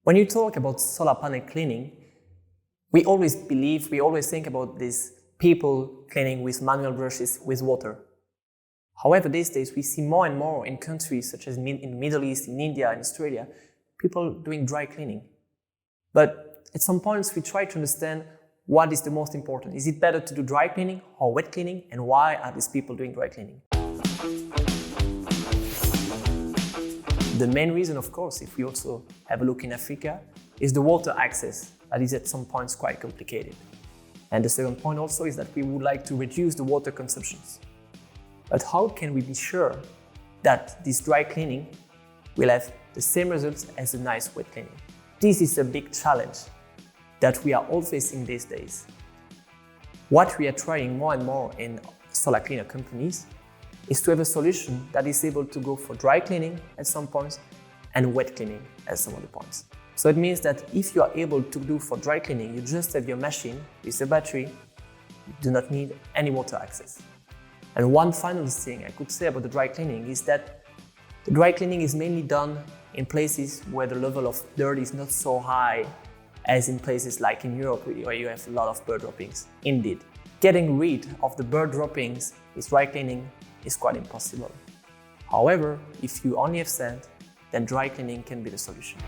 When you talk about solar panel cleaning, we always think about these people cleaning with manual brushes with water. However, these days we see more and more in countries such as in the Middle East, in India and Australia, people doing dry cleaning. But at some points we try to understand what is the most important. Is it better to do dry cleaning or wet cleaning, and why are these people doing dry cleaning? The main reason, of course, if we also have a look in Africa, is the water access. That is at some points quite complicated. And the second point also is that we would like to reduce the water consumptions. But how can we be sure that this dry cleaning will have the same results as a nice wet cleaning? This is a big challenge that we are all facing these days. What we are trying more and more in SolarCleano companies is to have a solution that is able to go for dry cleaning at some points and wet cleaning at some other points. So it means that if you are able to do for dry cleaning, you just have your machine with a battery, you do not need any water access. And one final thing I could say about the dry cleaning is that the dry cleaning is mainly done in places where the level of dirt is not so high as in places like in Europe where you have a lot of bird droppings. Indeed, getting rid of the bird droppings with dry cleaning is quite impossible. However, if you only have sand, then dry cleaning can be the solution.